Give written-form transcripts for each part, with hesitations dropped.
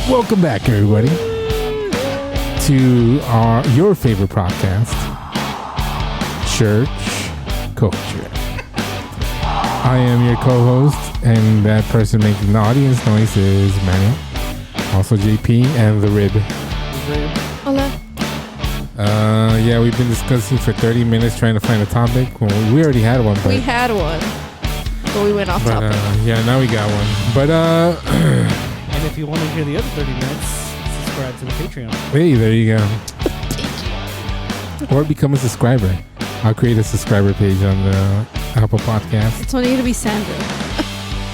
Welcome back, everybody, to your favorite podcast, Church Culture. I am your co-host, and that person making the audience noise is Manuel, also JP, and the Rib. Hola. Yeah, we've been discussing for 30 minutes trying to find a topic. Well, we already had one. We had one, but we went off topic. Yeah, now we got one. But and if you want to hear the other 30 minutes, subscribe to the Patreon. Hey, there you go. Or become a subscriber. I'll create a subscriber page on the Apple Podcast. It's only going to be Sandra.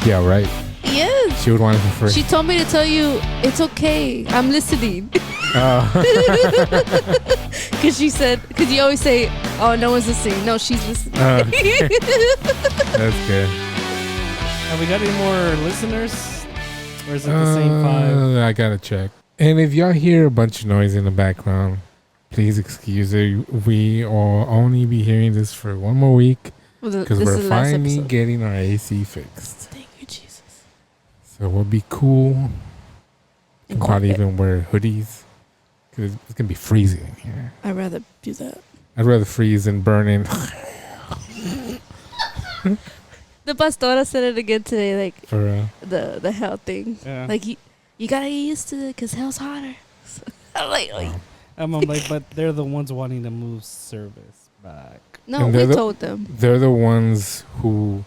Yeah, right. Yes. She would want it for free. She told me to tell you, it's okay. I'm listening. Because she said, because you always say, oh, no one's listening. No, she's listening. Okay. That's good. Have we got any more listeners? Or is it the same 5? I gotta check. And if y'all hear a bunch of noise in the background, please excuse it. We will only be hearing this for one more week because we're finally getting our AC fixed. Thank you, Jesus. So we'll be cool. We'll probably even wear hoodies because it's gonna be freezing in here. I'd rather do that. I'd rather freeze than burn in. The pastora said it again today, like For the hell thing. Yeah. Like you gotta get used to it because hell's hotter. I'm like, oh. I'm like, but they're the ones wanting to move service back. No, And we they're told them. they're the ones who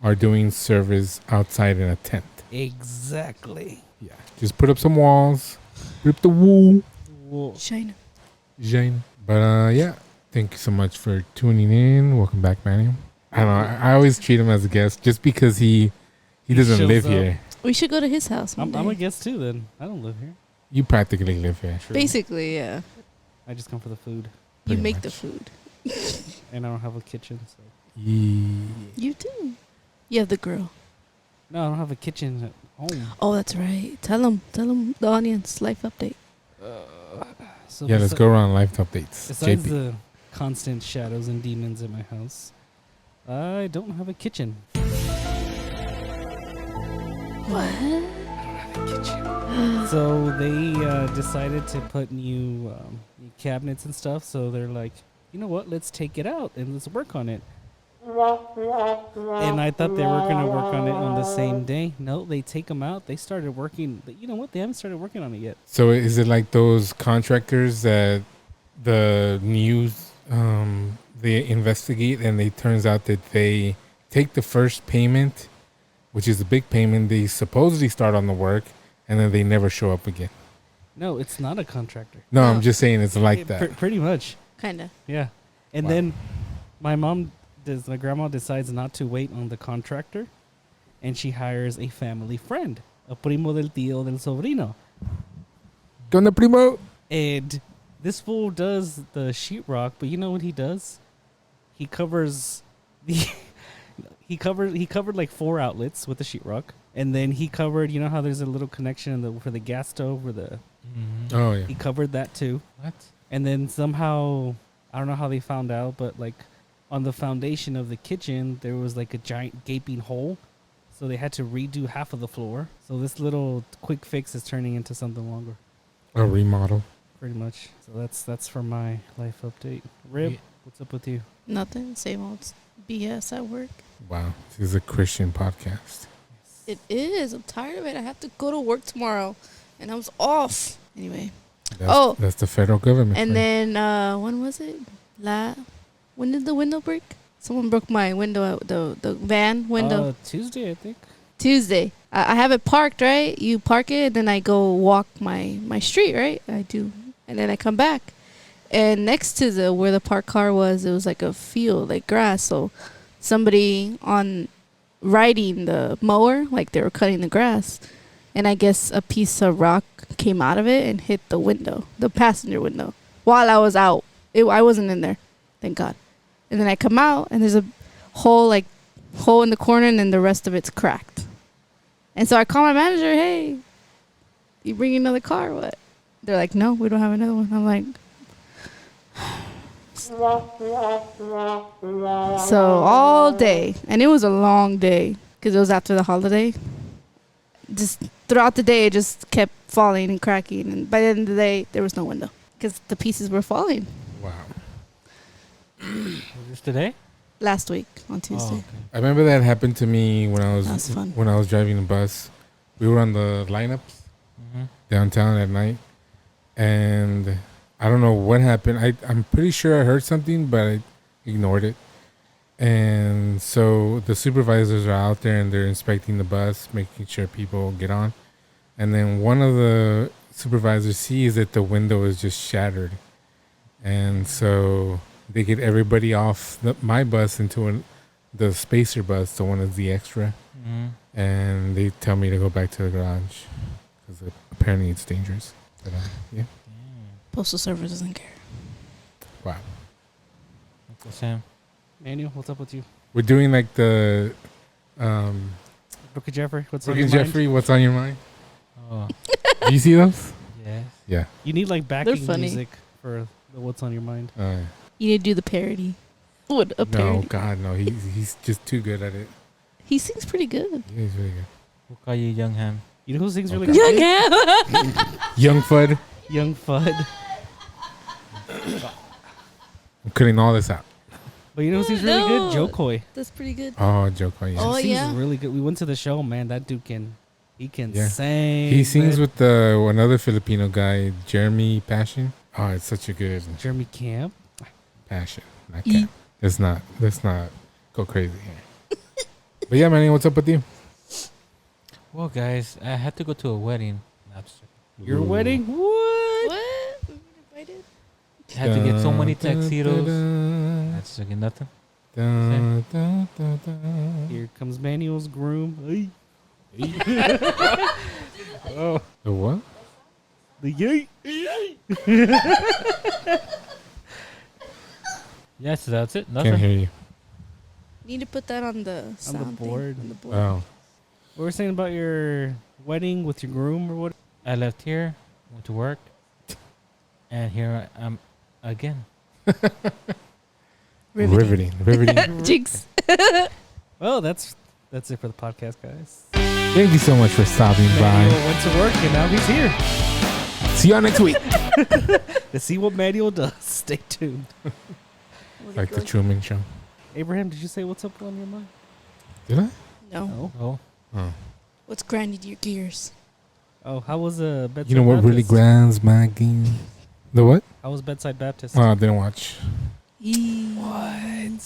are doing service outside in a tent. Exactly. Yeah, just put up some walls, rip the wool. Whoa. China. Jane. But yeah, thank you so much for tuning in. Welcome back, Manny. I don't know. I always treat him as a guest just because he doesn't shows live up. here. We should go to his house one I'm day. a guest too then. I don't live here. You practically live here. True. Basically, yeah. I just come for the food. You Pretty make much. the food. And I don't have a kitchen, so. You do. You have the grill. No, I don't have a kitchen at home. Oh, that's right. Tell them the audience life update. So Yeah, let's go around life updates. Besides JP. the constant shadows and demons in my house, I don't have a kitchen. What? So they decided to put new cabinets and stuff. So they're like, you know what? Let's take it out and let's work on it. And I thought they were going to work on it on the same day. No, they take them out. They started working. You know what? They haven't started working on it yet. So is it like those contractors that the news they investigate and it turns out that they take the first payment, which is a big payment, they supposedly start on the work and then they never show up again? No, it's not a contractor. No, No. I'm just saying it's like that. Pretty much. Kinda. Yeah. And Wow. then my grandma decides not to wait on the contractor, and she hires a family friend, a primo del tío del sobrino. Dona Primo. And this fool does the sheetrock, but you know what he does? He covers the he covered like 4 outlets with the sheetrock, and then he covered, you know how there's a little connection for the gas stove or the Oh yeah. he covered that too. What? And then somehow, I don't know how they found out, but like on the foundation of the kitchen, there was like a giant gaping hole. So they had to redo half of the floor. So this little quick fix is turning into something longer, A remodel. pretty much. So that's for my life update. Rib, Yeah. what's up with you? Nothing. Same old BS at work. Wow. This is a Christian podcast. It is. I'm tired of it. I have to go to work tomorrow, and I was off. Anyway. That's the federal government. And for you. then when was it? When did the window break? Someone broke my window, the van window. Tuesday, I think. Tuesday. I have it parked, right? You park it, and then I go walk my street, right? I do. And then I come back. And next to where the parked car was, it was like a field, like grass. So somebody on riding the mower, like they were cutting the grass. And I guess a piece of rock came out of it and hit the window, the passenger window, while I was out. I wasn't in there, thank God. And then I come out, and there's a hole in the corner, and then the rest of it's cracked. And so I call my manager, hey, you bring another car or what? They're like, no, we don't have another one. I'm like, so all day, and it was a long day because it was after the holiday. just throughout the day, it just kept falling and cracking. And by the end of the day, there was no window because the pieces were falling. Wow. Was this today? Last week on Tuesday. Oh, okay. I remember that happened to me when I was That's fun. when I was driving the bus. We were on the lineups Mm-hmm. downtown at night, and I don't know what happened. I'm pretty sure I heard something, but I ignored it. And so the supervisors are out there and they're inspecting the bus, making sure people get on. And then one of the supervisors sees that the window is just shattered, and so they get everybody off my bus into the spacer bus, the one that's the extra, Mm-hmm. and they tell me to go back to the garage because apparently it's dangerous. But, yeah. Postal Service doesn't care. Wow. Okay, Sam. Manuel, what's up with you? We're doing like the Brooke and Jeffrey, what's on Brooke your and mind? Jeffrey, what's on your mind? Oh, Do you see those? yes. Yeah. You need like backing funny. music for the what's on your mind. You need to do the parody. What a No, parody. God, no. He's just too good at it. He sings pretty good. Yeah, he's really good. We'll call you Young Ham. You know who sings really Okay. good? Young Ham. Young Fudd. Young Fudd. I'm cutting all this out. But you know who sings really No. good? Joe Coy. That's pretty good. Oh, Joe Coy, yeah. Oh, He sings yeah. really good. We went to the show, man. That dude he can Yeah. sing. He sings man. with another Filipino guy, Jeremy Passion. Oh, it's such a good Jeremy Camp. Passion. Not E. Cap. Let's not go crazy here. But yeah, man, what's up with you? Well, guys, I had to go to a wedding. No, I'm just joking. Your Ooh. wedding? What? What? We were invited? I had to get so many Dun, dun, tuxedos. dun, That's okay, nothing. dun, dun, dun, dun. Here comes Manuel's groom. Ay. Oh, The what? the yay. Yes, that's it. Nothing. Can't hear you. Need to put that on the sound thing, board. On the board. Oh. We were saying about your wedding with your groom or what? I left here, went to work, and here I am again. Riveting. Jinx. Well, that's it for the podcast, guys. Thank you so much for stopping Manuel by. went to work and now he's here. See y'all next week. To see what Manuel does, stay tuned. Like the Truman Show. Abraham, did you say what's up on your mind? Did I? No. No. Oh, Oh. What's grinding your gears? Oh, how was Bedside You know what really Baptist? grinds my gears? The what? How was Bedside Baptist? Oh, I didn't watch. What?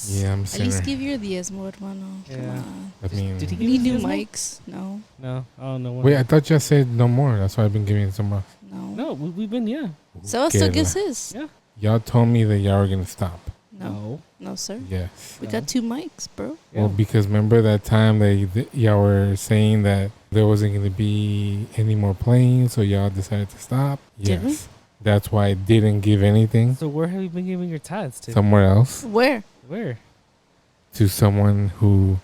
Yeah, I'm At sinner. least give your diezmo, hermano. Yeah. Come on. I mean, Did he We need give new his mics. No. No, I don't know. wait, I thought you said no more. That's why I've been giving some more. No. No, we've been, yeah. So still gives his. Yeah. Y'all told me that y'all were going to stop. No. No, sir. Yes. We got 2 mics, bro. Yeah. Well, because remember that time y'all were saying that there wasn't going to be any more planes, so y'all decided to stop? Did we? Yes. That's why I didn't give anything So where have you been giving your tithes to? somewhere else Where? Where? to someone who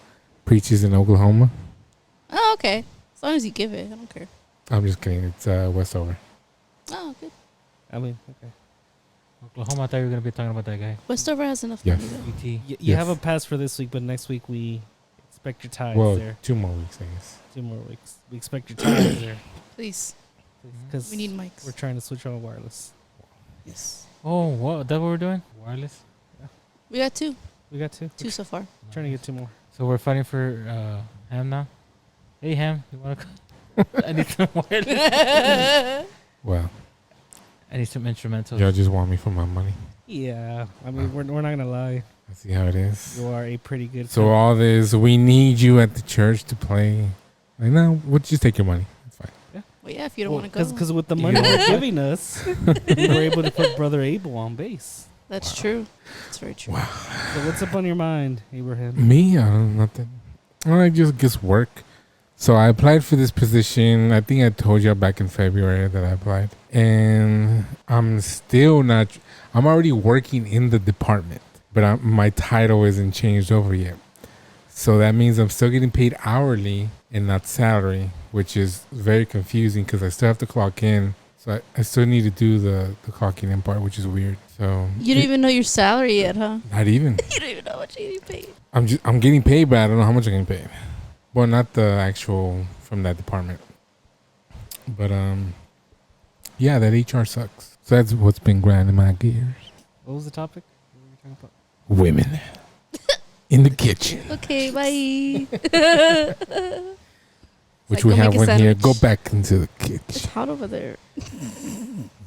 preaches in Oklahoma. Oh, okay. As long as you give it, I don't care. I'm just kidding. It's Westover. Oh, good. I mean, okay. Oklahoma. I thought you were gonna be talking about that guy. Westover has enough Yes. money, though. UT. You Yes. have a pass for this week, but next week we expect your tithes Well, there. 2 more weeks, I guess. 2 more weeks. We expect your tithes there. Please. Because We need mics. we're trying to switch on wireless. Yes. Oh, what? That what we're doing? Wireless. We got 2. We got 2. 2 so far. We're trying to get 2 more. So we're fighting for Ham now. Hey Ham, you wanna? I need some wireless. Well, I need some instrumentals. y'all just want me for my money. Yeah. I mean, we're not going to lie. I see how it is. You are a pretty good So all this, we need you at the church to play. Like, no, we'll just take your money. That's fine. Well, yeah, if you don't want to go. Because with the You money know they're what? giving us, we were able to put Brother Abel on bass. That's true. That's very true. Wow. So what's up on your mind, Abraham? Me? Nothing. I just guess work. So I applied for this position. I think I told you back in February that I applied. And I'm still not. I'm already working in the department, but my title isn't changed over yet. So that means I'm still getting paid hourly and not salary, which is very confusing because I still have to clock in. So I still need to do the clocking in part, which is weird. So You don't even know your salary yet, huh? not even. You don't even know what you're getting paid. I'm getting paid, but I don't know how much I'm getting paid. Well, not the actual from that department. But yeah, that HR sucks. So that's what's been grinding my gears. What was the topic? What were we talking about? Women in the kitchen, Okay, bye. which Like, we go have make a one here. sandwich. Go back into the It's kitchen. hot over there.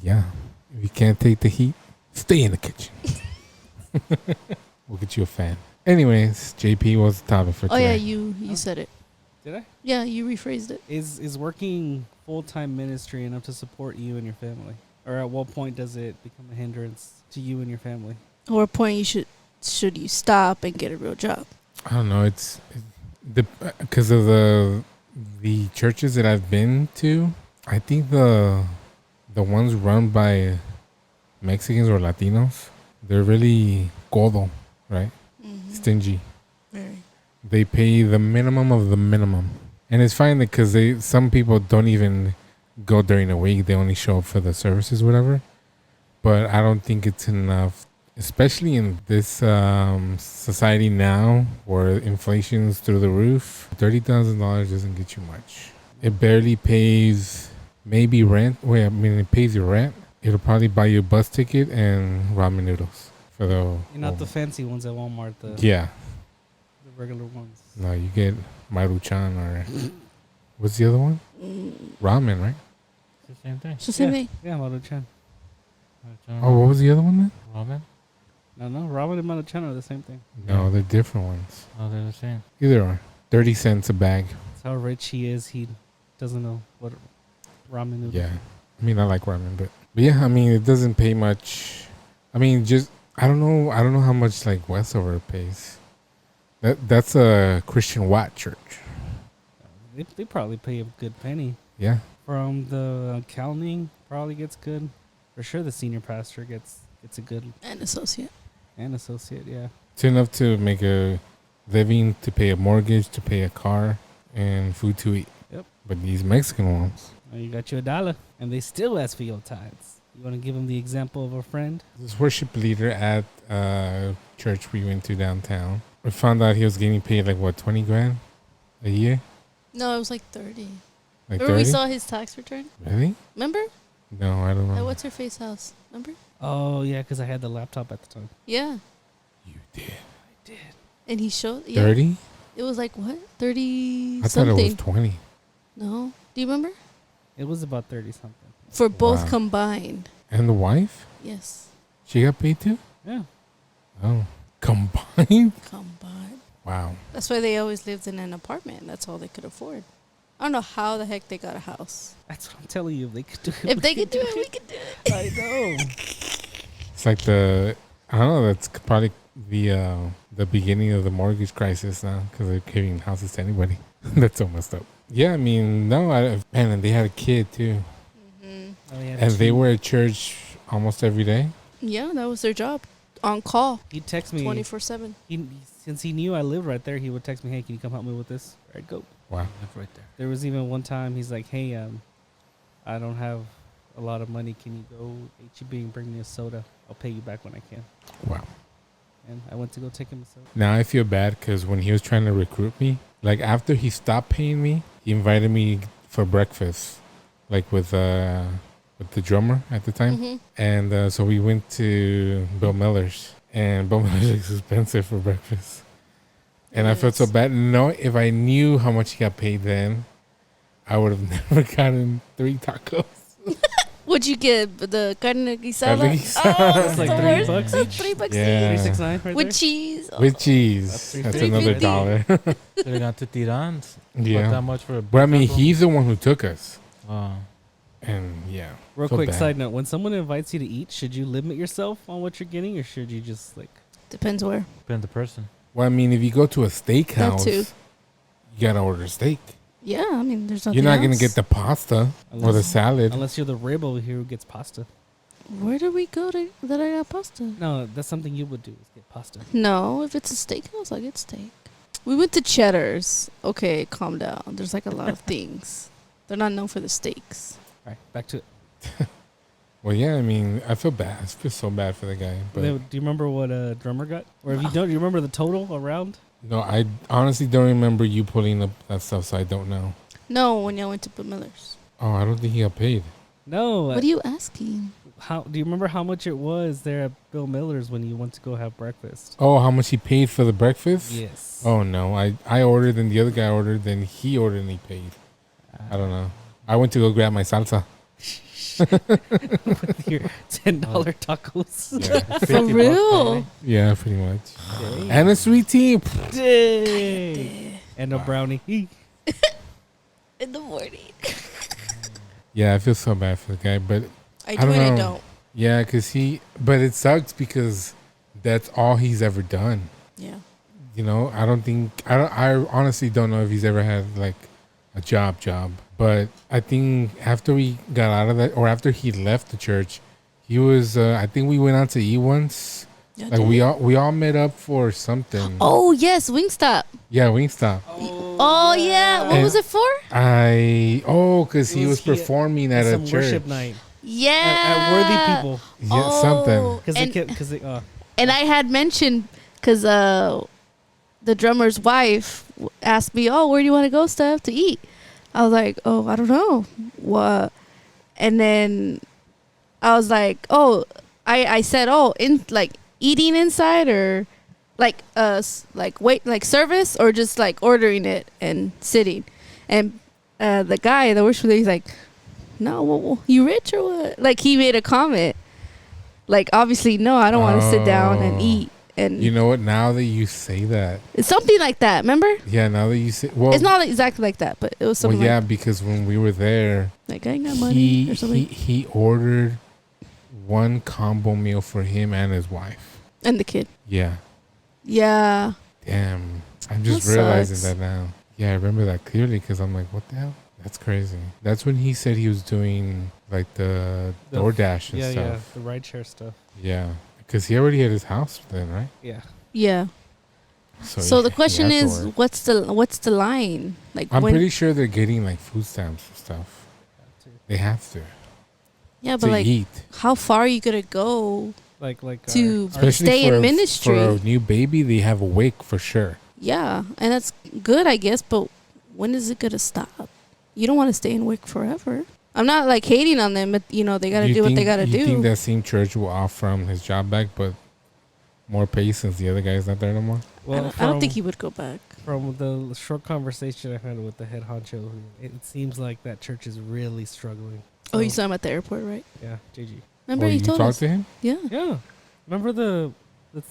Yeah, if you can't take the heat, stay in the kitchen. We'll get you a fan. Anyways, JP, what's the topic for Oh today? yeah, you Oh. said it. Did I? Yeah, you rephrased it. Is working full-time ministry enough to support you and your family? Or at what point does it become a hindrance to you and your family? At what point should you stop and get a real job? I don't know. It's the because of the churches that I've been to. I think the ones run by Mexicans or Latinos, they're really codo, right? Mm-hmm. Stingy. Very. They pay the minimum of the minimum, and it's fine because some people don't even go during the week. They only show up for the services, whatever. But I don't think it's enough, especially in this society now where inflation's through the roof. $30,000 doesn't get you much. It barely pays maybe rent. Wait, I mean it pays your rent. It'll probably buy you a bus ticket and ramen noodles for the. You're not the fancy ones at Walmart, the Yeah. regular ones. No, you get Maruchan or what's the other one? Ramen, right? It's the same thing. It's the same thing. Yeah, Maruchan. Oh, what was the other one then? Ramen? No, ramen and Maruchan are the same thing. No, they're different ones. Oh, they're the same. Either are 30 cents a bag. That's how rich he is. He doesn't know what ramen noodles. Yeah. I mean, I like ramen, but yeah, I mean, it doesn't pay much. I mean, just I don't know how much like Westover pays. That's a Christian Watt church. They probably pay a good penny. Yeah. From the accounting, probably gets good. For sure, the senior pastor gets a good And associate. and associate. Yeah. It's enough to make a living, to pay a mortgage, to pay a car, and food to eat. Yep. But these Mexican ones, Now you got you $1, and they still ask for your tithes. You want to give them the example of a friend? this worship leader at church we went to downtown, we found out he was getting paid like what, 20 grand a year? No, it was like 30. Like Remember we 30? saw his tax return? Really? Remember? No, I don't know. At what's her face house? Remember? Oh yeah, because I had the laptop at the time. Yeah. You did. I did. And he showed. Yeah. 30? It was like what? 30 I something. thought it was 20. No. Do you remember? It was about 30 something. For both Wow. combined. And the wife? Yes. She got paid too? Yeah. Oh. Combined? Combined. Wow. That's why they always lived in an apartment. That's all they could afford. I don't know how the heck they got a house. That's what I'm telling you. If they could do it, If they could do it, we could do it. I know. It's like I don't know, that's probably the beginning of the mortgage crisis now because they're giving houses to anybody. That's so messed up. Yeah, I mean, no, man, and they had a kid too. Mm-hmm. Oh, yeah, And they were at church almost every day. Yeah, that was their job. On call. He'd text me. 24/7. Since he knew I lived right there, he would text me, "Hey, can you come help me with this?" I'd go. Wow. Live right there. There was even one time he's like, "Hey, I don't have a lot of money. Can you go HEB and bring me a soda? I'll pay you back when I can." Wow. And I went to go take him a soda. Now I feel bad because when he was trying to recruit me, like after he stopped paying me, he invited me for breakfast, like with the drummer at the time. Mm-hmm. And so we went to Bill Miller's, and Bill Miller's is expensive for breakfast. And I felt so Yes. bad. No, if I knew how much he got paid then, I would have never gotten 3 tacos. What'd you get? The carne guisada? Carne guisada. Oh, It's like the $3 worst. bucks It's each? $3 Yeah. each. 369 right With there. cheese. With That's cheese. That's another $3.50. dollar. Should have gone to Tirans. What Yeah. that much for a But I mean, taco? he's the one who took us. Oh. And yeah. Real so quick bad. side note: when someone invites you to eat, should you limit yourself on what you're getting, or should you just like? Depends where. Depends the person. Well, I mean, if you go to a steakhouse, too. you gotta order steak. Yeah, I mean, there's nothing You're not gonna else. get the pasta or the Unless, salad. unless you're the rib over here who gets pasta. Where did we go to that I got pasta? No, that's something you would do is get pasta. No, if it's a steakhouse, I get steak. We went to Cheddar's. Okay, calm down. There's like a lot of things. They're not known for the steaks. All right, back to it. Well, yeah, I mean, I feel bad. I feel so bad for the guy. But Do you remember what a drummer got? Or if you don't, do you remember the total around? no, I honestly don't remember you pulling up that stuff, so I don't know. No, when y'all went to Bill Miller's. Oh, I don't think he got paid. No. What are you asking? How do you remember how much it was there at Bill Miller's when you went to go have breakfast? Oh, how much he paid for the breakfast? Yes. Oh no, I ordered, then the other guy ordered, then he ordered and he paid. I don't know. I went to go grab my salsa. With your $10 tacos. Yeah, For 50 real? bucks, yeah, pretty much. Dang. And a sweet tea. Dang. And a brownie. In the morning. Yeah, I feel so bad for the guy, but I don't do and I know. don't. yeah, but it sucks because that's all he's ever done. Yeah. You know, I honestly don't know if he's ever had like a job, but I think after we got out of that, or after he left the church, he was, I think we went out to eat once. Yeah, Like we all met up for something. Oh yes, Wingstop. Yeah, Wingstop. Oh yeah, what And- was it for? Because he was He- performing at a some church. worship night Yeah, at Worthy People Yeah, something. Oh, because and, they and I had mentioned because the drummer's wife asked me, "Oh, where do you want to go, Steph, to eat?" I was like, "Oh, I don't know, what?" And then I was like, "Oh, I said, oh, in like eating inside or like wait, like service or just like ordering it and sitting." And the guy, the worshiper, he's like, "No, well, you rich or what?" Like he made a comment. Like obviously, no, I don't want to sit down and Oh. eat. And You know what? Now that you say that, it's something like that. Remember? yeah. Now that you say, well, It's not exactly like that, but it was well, something yeah, because when we were there, like I ain't got money or something. he ordered one combo meal for him and his wife. And the kid. Yeah. Yeah. Damn. I'm just That realizing sucks. that now. Yeah, I remember that clearly because I'm like, what the hell? That's crazy. That's when he said he was doing like the DoorDash and yeah stuff. the rideshare stuff. Yeah. Because he already had his house then, right? Yeah. Yeah. So he- the he question has to is, work. what's the line? Like I'm when? pretty sure they're getting like food stamps and stuff. They have to. Yeah, to but like, eat. how far are you gonna go Like to Especially stay for in a- ministry? For a new baby, they have a wake for sure. Yeah, and that's good, I guess. But when is it gonna stop? You don't want to stay in WIC forever. I'm not like hating on them, but you know they gotta do what they gotta You think do. that same church will offer him his job back, but more pay since the other guy's not there no more? Well, I don't think he would go back. From the short conversation I had with the head honcho, it seems like that church is really struggling. Oh, you So, saw him at the airport, right? Yeah, JG. Remember Oh, he you told talked us. to him? Yeah. Yeah. Remember the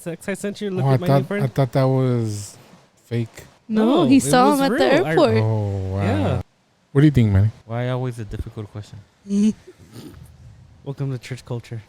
text I sent you? Look Oh, at my new I friend. thought that was fake. No, No, he it saw was him at real. the airport. Oh, wow. Yeah. What do you think, man? Why always a difficult question? Welcome to church culture.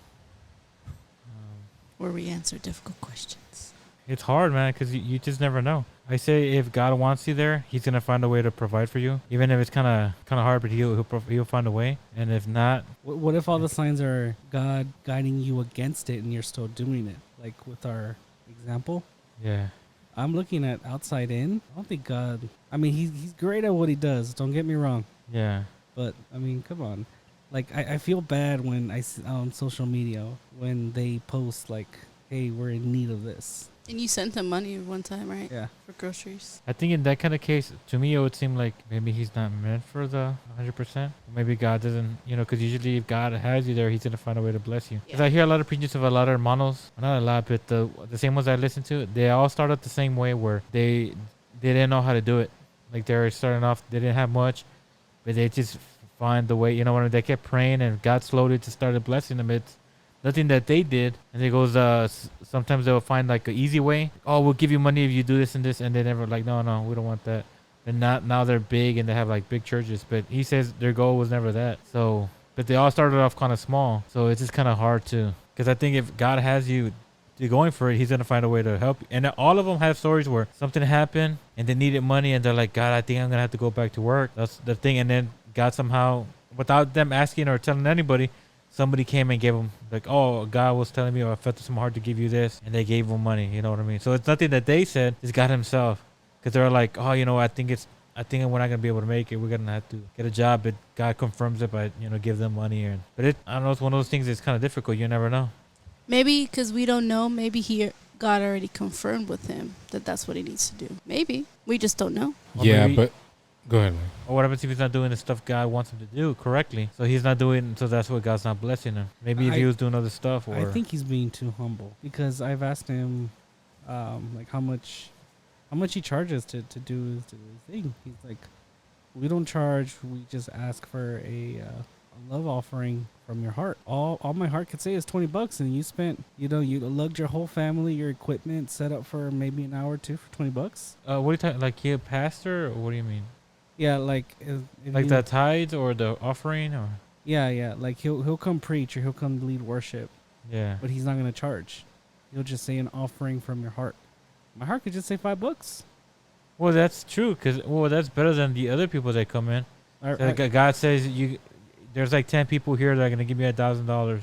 Where we answer difficult questions. It's hard, man, because you just never know. I say if God wants you there, He's gonna find a way to provide for you, even if it's kind of hard. But he'll find a way. And if not, What if all the signs are God guiding you against it and you're still doing it? Like with our example, yeah, I'm looking at outside in. I don't think God. I mean, he's great at what he does. Don't get me wrong. yeah, But I mean, come on. Like I feel bad when I see on social media when they post like, "Hey, we're in need of this." And you sent him money one time, right? Yeah. For groceries. I think in that kind of case, to me, it would seem like maybe he's not meant for the 100%. Maybe God doesn't, because usually if God has you there, He's gonna find a way to bless you. Because Yeah. I hear a lot of preachers of a lot of hermanos, not a lot, but the same ones I listen to, they all start out the same way where they didn't know how to do it. Like they're starting off, they didn't have much, but they just find the way. You know, when they kept praying and God slowly just started blessing them. It's nothing that they did, and it goes. Sometimes they'll find like an easy way. Oh, we'll give you money if you do this and this, and they never like, no, we don't want that. And now they're big and they have like big churches. But he says their goal was never that. So, but they all started off kind of small. So it's just kind of hard to, because I think if God has you going for it, He's gonna find a way to help you. And all of them have stories where something happened and they needed money, and they're like, God, I think I'm gonna have to go back to work. That's the thing. And then God somehow, without them asking or telling anybody, somebody came and gave them like, oh, God was telling me, I felt some hard to give you this, and they gave them money. You know what I mean? So it's nothing that they said. It's God Himself, because they're like, oh, I think we're not gonna be able to make it. We're gonna have to get a job, but God confirms it by give them money. But I don't know. It's one of those things that's kind of difficult. You never know. Maybe because we don't know. Maybe God already confirmed with him that that's what he needs to do. Maybe we just don't know. Or Yeah, maybe- but Go ahead, man. Or what happens if he's not doing the stuff God wants him to do correctly? So he's not doing. So that's why God's not blessing him. Maybe if he was doing other stuff, or I think he's being too humble because I've asked him, like how much he charges to do his thing. He's like, we don't charge. We just ask for a love offering from your heart. All my heart could say is $20, and you spent, you lugged your whole family, your equipment, set up for maybe an hour or two for $20. what are you talking? Like he a pastor, or what do you mean? Yeah, like if Like you- the tithes or the offering, or Yeah, like he'll come preach or he'll come lead worship, yeah. but he's not gonna charge. He'll just say an offering from your heart. My heart could just say $5. Well, that's true, that's better than the other people that come in. So God says there's like 10 people here that are gonna give you $1,000.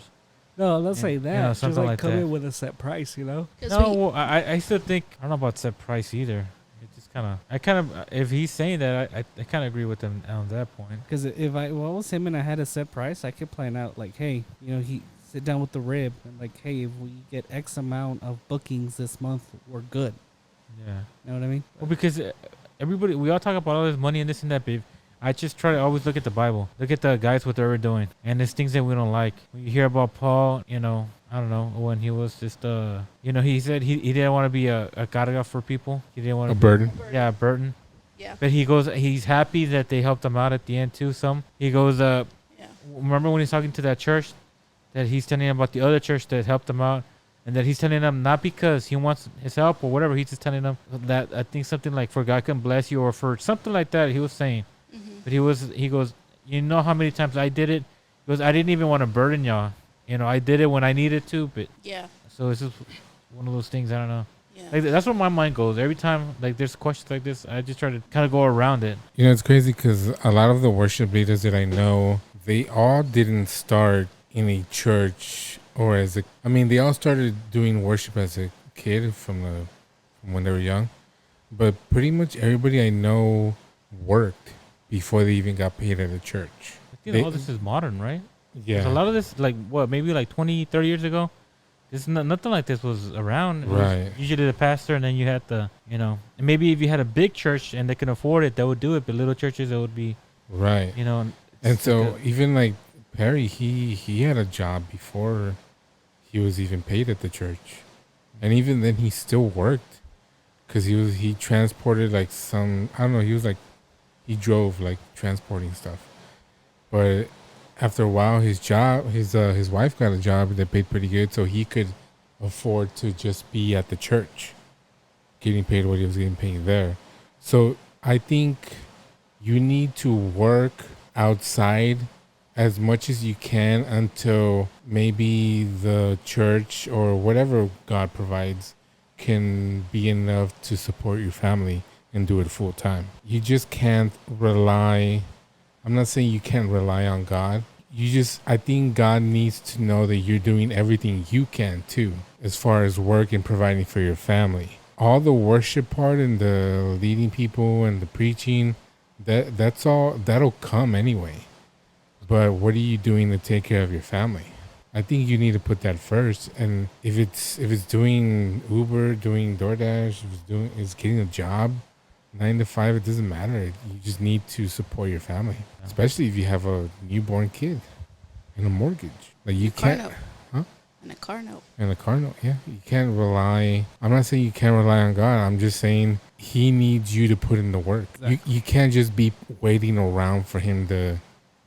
No, let's say you that. know, Just something like come that. in with a set price, 'Cause No, we- well, I still think I don't know about set price either. It just kind of if he's saying that, I kind of agree with him on that point. Because if I was him and I had a set price, I could plan out like, hey, he sit down with the rib and like, hey, if we get X amount of bookings this month, we're good. Yeah. You know what I mean? Well, because we all talk about all this money and this and that, but I just try to always look at the Bible. Look at the guys, what they were doing. And there's things that we don't like. When you hear about Paul, I don't know, when he was just, he said he didn't want to be a carga for people. He didn't want A to burden. Yeah, a burden. Yeah. But he's happy that they helped him out at the end too. He goes, Yeah. remember when he's talking to that church, that he's telling him about the other church that helped him out, and that he's telling them not because he wants his help or whatever. He's just telling them that I think something like for God can bless you or for something like that. He was saying, but he goes, you know how many times I did it? He goes, I didn't even want to burden y'all. I did it when I needed to, but Yeah. so it's just one of those things. I don't know. Yeah. Like that's where my mind goes every time. Like there's questions like this, I just try to kind of go around it. It's crazy because a lot of the worship leaders that I know, they all didn't start in a church or they all started doing worship as a kid from when they were young. But pretty much everybody I know worked before they even got paid at a church. I think all this is modern, right? 'Cause Yeah. a lot of this, like maybe like 20, 30 years ago, nothing like this was around. It was Right. usually the pastor, and then you had and maybe if you had a big church and they can afford it, they would do it. But little churches, it would be, Right. And it's so like even like Perry, he had a job before he was even paid at the church. And even then he still worked because he transported like he drove like transporting stuff. But after a while, his wife got a job that paid pretty good, so he could afford to just be at the church, getting paid what he was getting paid there. So I think you need to work outside as much as you can until maybe the church or whatever God provides can be enough to support your family and do it full time. You just can't rely. I'm not saying you can't rely on God. I think God needs to know that you're doing everything you can too, as far as work and providing for your family. All the worship part and the leading people and the preaching, that's all, that'll come anyway. But what are you doing to take care of your family? I think you need to put that first. And if it's doing Uber, doing DoorDash, if it's getting a job, 9 to 5, it doesn't matter. You just need to support your family, especially if you have a newborn kid and a mortgage. Like you can't, And a car note. and a car note. Yeah, you can't rely. I'm not saying you can't rely on God. I'm just saying He needs you to put in the work. You can't just be waiting around for Him to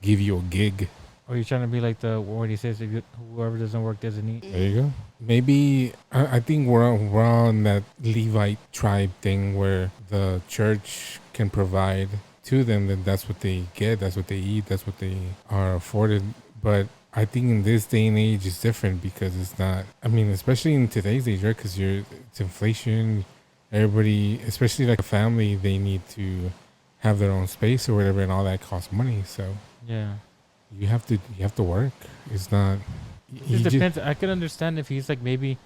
give you a gig. or you're trying to be like the word he says, whoever doesn't work doesn't eat. There you go. Maybe I think we're on that Levite tribe thing where the church can provide to them, that that's what they get, that's what they eat, that's what they are afforded. But I think in this day and age it's different because it's not. I mean, especially in today's age, right? Because it's inflation. Everybody, especially like a family, they need to have their own space or whatever, and all that costs money. So Yeah. you have to work. It's not. It just depends. I could understand if he's like maybe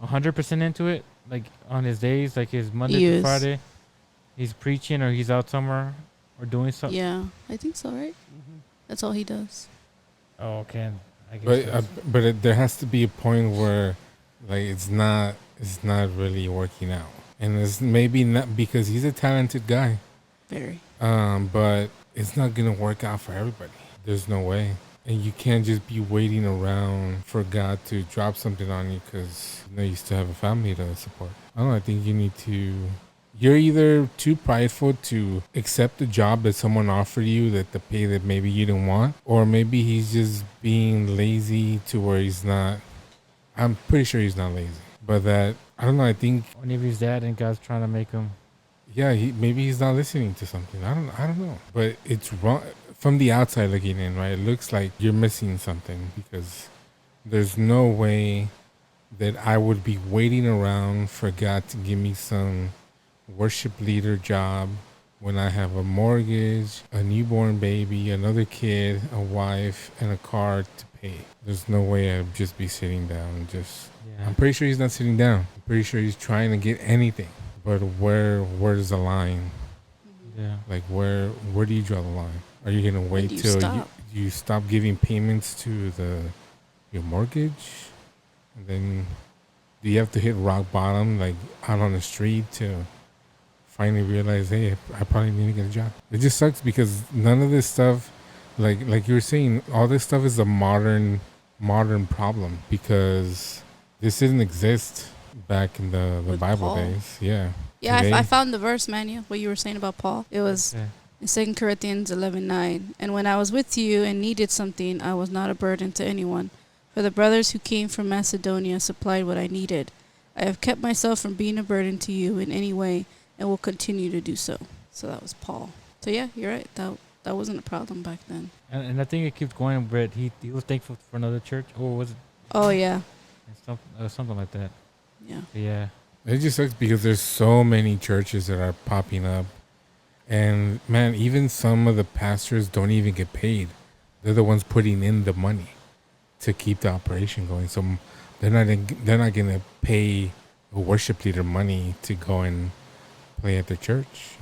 100% into it, like on his days, like his Monday He to is. Friday, he's preaching or he's out somewhere or doing something. Yeah, I think so, right? That's all he does. Oh, okay. I guess. But that's- there has to be a point where, like, it's not really working out, and it's maybe not because he's a talented guy. Very. But it's not gonna work out for everybody. There's no way. And you can't just be waiting around for God to drop something on you because you still have a family to support. I don't know. I think you need to. You're either too prideful to accept the job that someone offered you that the pay that maybe you didn't want, or maybe he's just being lazy to where he's not. I'm pretty sure he's not lazy, but that I don't know. I think Or maybe he's dead and God's trying to make him. yeah, maybe he's not listening to something. I don't know. But it's wrong from the outside looking in, right? It looks like you're missing something because there's no way that I would be waiting around for God to give me some worship leader job when I have a mortgage, a newborn baby, another kid, a wife, and a car to pay. There's no way I'd just be sitting down and just Yeah. I'm pretty sure he's not sitting down. I'm pretty sure he's trying to get anything. But where's the line? Yeah. Like where do you draw the line? Are you gonna wait do you till stop? you stop giving payments to your mortgage? And then do you have to hit rock bottom like out on the street to finally realize, hey, I probably need to get a job? It just sucks because none of this stuff like you were saying, all this stuff is a modern problem because this didn't exist back in the With Bible Paul. days. Yeah. Yeah, Today- I found the verse, man. Yeah, what you were saying about Paul. It was Okay. in 2 Corinthians 11:9. And when I was with you and needed something, I was not a burden to anyone. For the brothers who came from Macedonia supplied what I needed. I have kept myself from being a burden to you in any way and will continue to do so. So that was Paul. So yeah, you're right. That wasn't a problem back then. And I think it keeps going, but he was thankful for another church. Or was it Oh yeah. something like that? Yeah. But yeah. It just sucks because there's so many churches that are popping up. And man, even some of the pastors don't even get paid. They're the ones putting in the money to keep the operation going. So they're not going to pay a worship leader money to go and play at the church,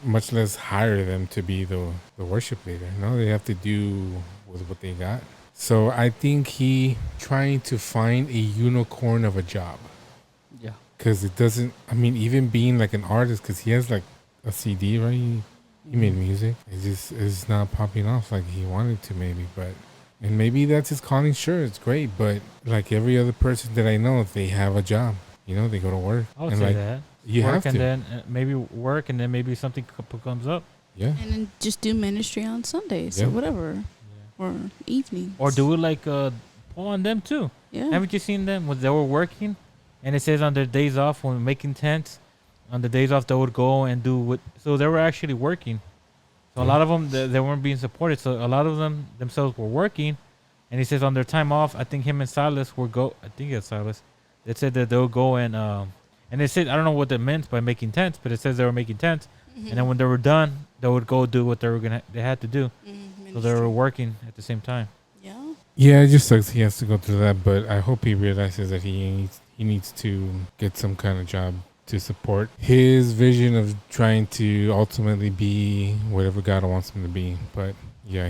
much less hire them to be the worship leader. No, they have to do with what they got. So I think he trying to find a unicorn of a job. Yeah. Because it doesn't, I mean, even being like an artist, because he has like a CD, right? He made music. It just is not popping off like he wanted to, maybe. And maybe that's his calling. Sure, it's great. But like every other person that I know, they have a job. They go to work. I would and say like, that. You work have and to. then maybe work and then maybe something comes up. Yeah. And then just do ministry on Sundays Yeah. or whatever. Or evenings. Or do it like Paul and them too. Yeah. Haven't you seen them when they were working? And it says on their days off when making tents, on the days off they would go and do what. So they were actually working. So a lot of them they weren't being supported. So a lot of them themselves were working. And he says on their time off, I think him and Silas were go. I think it's Silas. They said that they'll go and they said I don't know what that meant by making tents, but it says they were making tents. Mhm. And then when they were done, they would go do what they had to do. So they were working at the same time. Yeah. Yeah, it just sucks he has to go through that. But I hope he realizes that he needs to get some kind of job to support his vision of trying to ultimately be whatever God wants him to be. But yeah,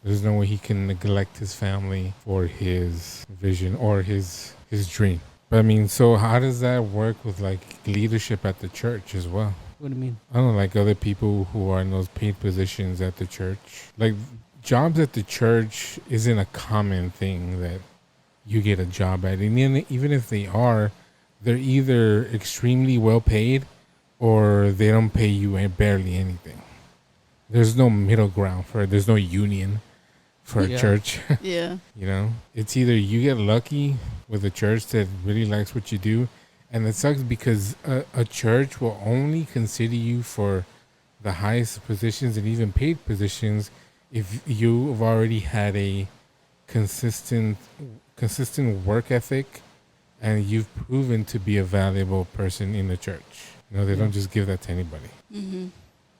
there's no way he can neglect his family for his vision or his dream. But I mean, so how does that work with like leadership at the church as well? What do you mean? I don't know, like other people who are in those paid positions at the church. Like jobs at the church isn't a common thing that you get a job at. And even if they are, they're either extremely well paid or they don't pay you barely anything. There's no middle ground for it. There's no union for a Yeah. church. Yeah. It's either you get lucky with a church that really likes what you do, and it sucks because a church will only consider you for the highest positions and even paid positions if you've already had a consistent work ethic and you've proven to be a valuable person in the church. They don't just give that to anybody. Mhm.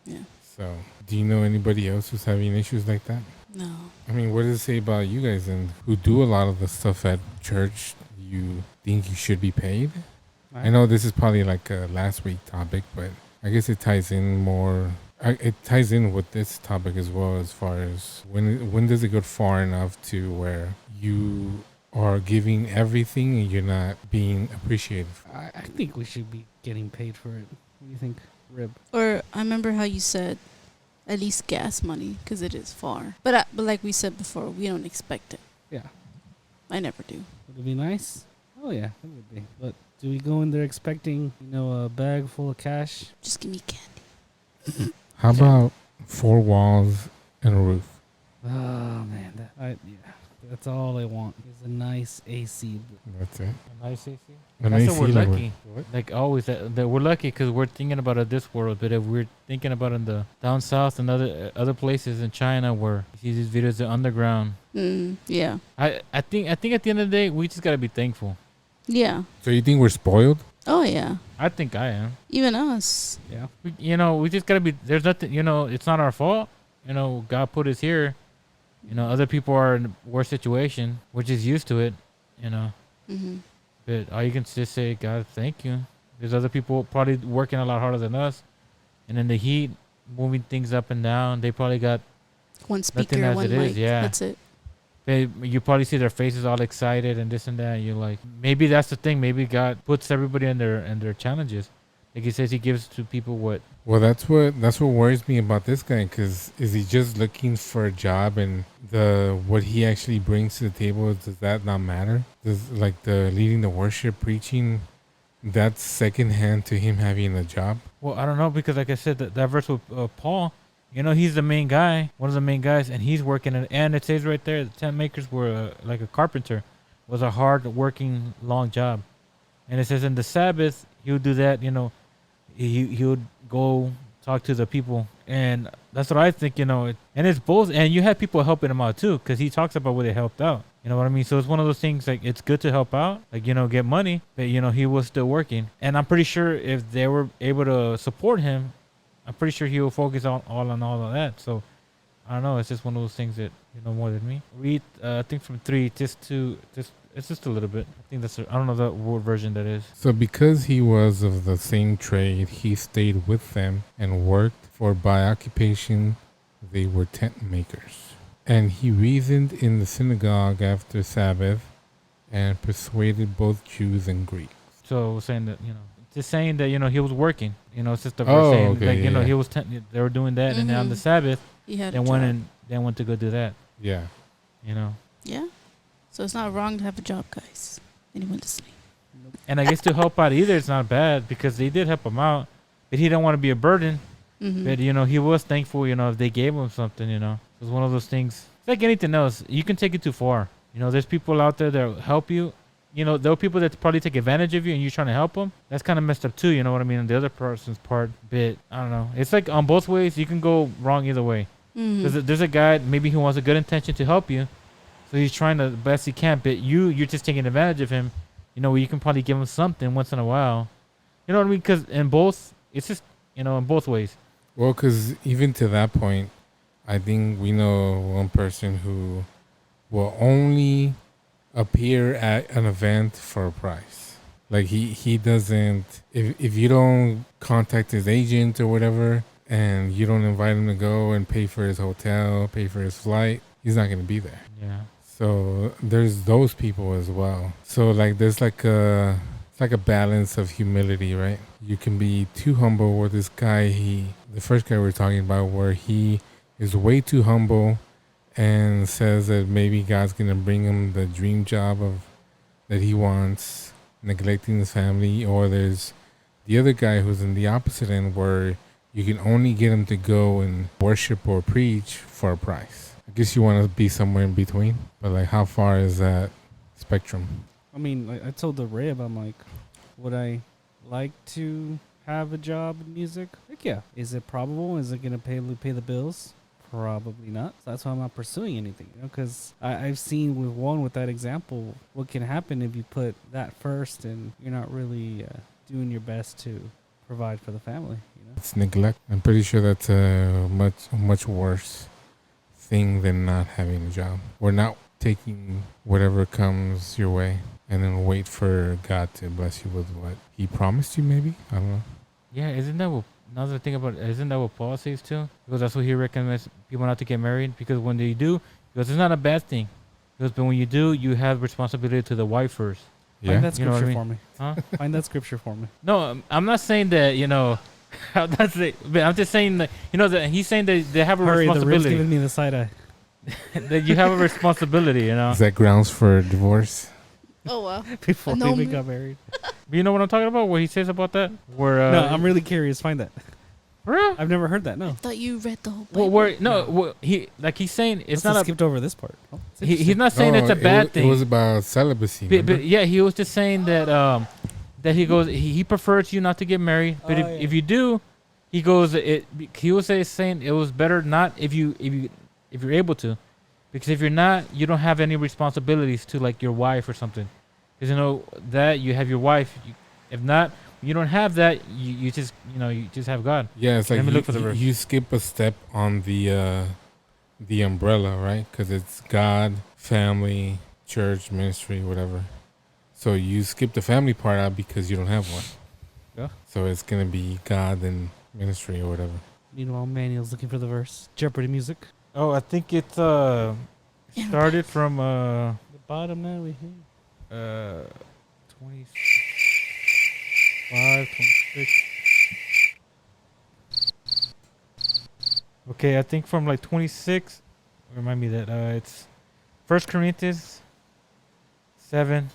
Yeah. So, do you know anybody else who's having issues like that? No. I mean, what does it say about you guys and who do a lot of the stuff at church? You think you should be paid? I know this is probably like a last week topic, but I guess it ties in more. It ties in with this topic as well, as far as when does it go far enough to where you are giving everything and you're not being appreciated? I think we should be getting paid for it. What do you think? rib. Or I remember how you said at least gas money because it is far. But like we said before, we don't expect it. Yeah. I never do. Would it be nice? Oh yeah, it would be. But do we go in there expecting, a bag full of cash? Just give me candy. How about 4 walls and a roof? Oh man, that's all I want is a nice AC. That's it. A nice AC. An That's AC what we're like lucky. what? Like always, that we're lucky because we're thinking about it this world. But if we're thinking about in the down south and other places in China where you see these videos of underground, Yeah. I think at the end of the day we just gotta be thankful. Yeah. So you think we're spoiled? Oh yeah. I think I am. Even us. Yeah. We just gotta be. There's nothing. It's not our fault. God put us here. Other people are in a worse situation. We're just used to it. Mm-hmm. But all you can just say, God, thank you. There's other people probably working a lot harder than us, and in the heat, moving things up and down. They probably got. One speaker, as one it is, mic. yeah. That's it. You probably see their faces all excited and this and that. And you're like, maybe that's the thing. Maybe God puts everybody in their challenges. Like He says, He gives to people what. Well, that's what worries me about this guy. Because is he just looking for a job, and what he actually brings to the table, does that not matter? Does like the leading the worship, preaching, that's secondhand to him having a job? Well, I don't know because, like I said, that verse with Paul, he's the main guy, one of the main guys, and he's working it. And it says right there, the tent makers were like a carpenter, was a hard working, long job. And it says in the Sabbath, he would do that. He would go talk to the people, and that's what I think. And it's both, and you have people helping him out too, because he talks about where they helped out. You know what I mean? So it's one of those things, like, it's good to help out, like, get money, but he was still working. And I'm pretty sure if they were able to support him, I'm pretty sure he will focus on all of that. So I don't know, it's just one of those things that more than me. Read I think from 3 it's just a little bit. I think I don't know what version that is. So because he was of the same trade, he stayed with them and worked, for by occupation they were tent makers. And he reasoned in the synagogue after Sabbath and persuaded both Jews and Greeks. So saying that, just saying that, he was working. It's just the verse Oh, saying, okay, like, yeah. he was they were doing that, and then on the Mhm. Sabbath, He had they a job. went to go do that. Yeah. Yeah. So it's not wrong to have a job, guys. Anyone listening? And I guess to help out either, it's not bad because they did help him out, but he didn't want to be a burden. Mm-hmm. But he was thankful, if they gave him something. It was one of those things. It's like anything else. You can take it too far. There's people out there that will help you. There are people that probably take advantage of you, and you're trying to help them. That's kind of messed up too. You know what I mean? On the other person's part, but I don't know. It's like on both ways. You can go wrong either way. Mm-hmm. There's a guy maybe who wants a good intention to help you, so he's trying the best he can. But you're just taking advantage of him. Where you can probably give him something once in a while. You know what I mean? Because in both, it's just in both ways. Well, because even to that point, I think we know one person who will only appear at an event for a price. Like he doesn't, if you don't contact his agent or whatever, and you don't invite him to go and pay for his hotel, pay for his flight, he's not going to be there. Yeah. So there's those people as well. So like there's it's like a balance of humility, right? You can be too humble, where this guy, the first guy we're talking about, where he is way too humble and says that maybe God's going to bring him the dream job that he wants, neglecting his family. Or there's the other guy who's in the opposite end, where you can only get him to go and worship or preach for a price. I guess you want to be somewhere in between, but like, how far is that spectrum? I mean, I told the Rib, I'm like, would I like to have a job in music? Like, yeah. Is it probable? Is it going to pay the bills? Probably not. So that's why I'm not pursuing anything, because I've seen with that example what can happen if you put that first and you're not really doing your best to provide for the family. It's neglect. I'm pretty sure that's a much worse thing than not having a job. We're not taking whatever comes your way and then wait for God to bless you with what He promised you, maybe? I don't know. Yeah, isn't that what Paul says too? Because that's what he recommends people not to get married, because when they do, because it's not a bad thing. Because but when you do, you have responsibility to the wife first. Yeah. Find that You know what scripture I for me. Huh? Find that scripture for me. No, I'm not saying that, That's it. But I'm just saying that that he's saying that they have a Hurry, the rib's responsibility. giving me the side eye. That you have a responsibility. Is that grounds for divorce? Oh wow. Before they No, even man. got married. You know what I'm talking about? What he says about that? Where No, I'm really curious. Find that. for real? I've never heard that. No. Thought you read the whole. Well, Bible. where he's saying it's Must not have a. skipped over this part. Oh, it's He's interesting. not saying it's a bad It thing. was about celibacy. But remember? yeah, he was just saying that that he goes he prefers you not to get married, but Oh, if you do, he goes he was saying it was better not if you're able to, because if you're not, you don't have any responsibilities to like your wife or something, because that you have your wife. If not, you don't have that. You just you just have God. Yeah, it's like Let me you, look for the verse. you skip a step on the umbrella, right? Because it's God, family, church, ministry, whatever. So you skip the family part out because you don't have one. Yeah. So it's gonna be God and ministry or whatever. Meanwhile, Manuel's looking for the verse. Jeopardy music. Oh, I think it Yeah. started from The bottom now we hear. 25, 26. Okay, I think from like 26. Remind me that it's 1 Corinthians 7:26.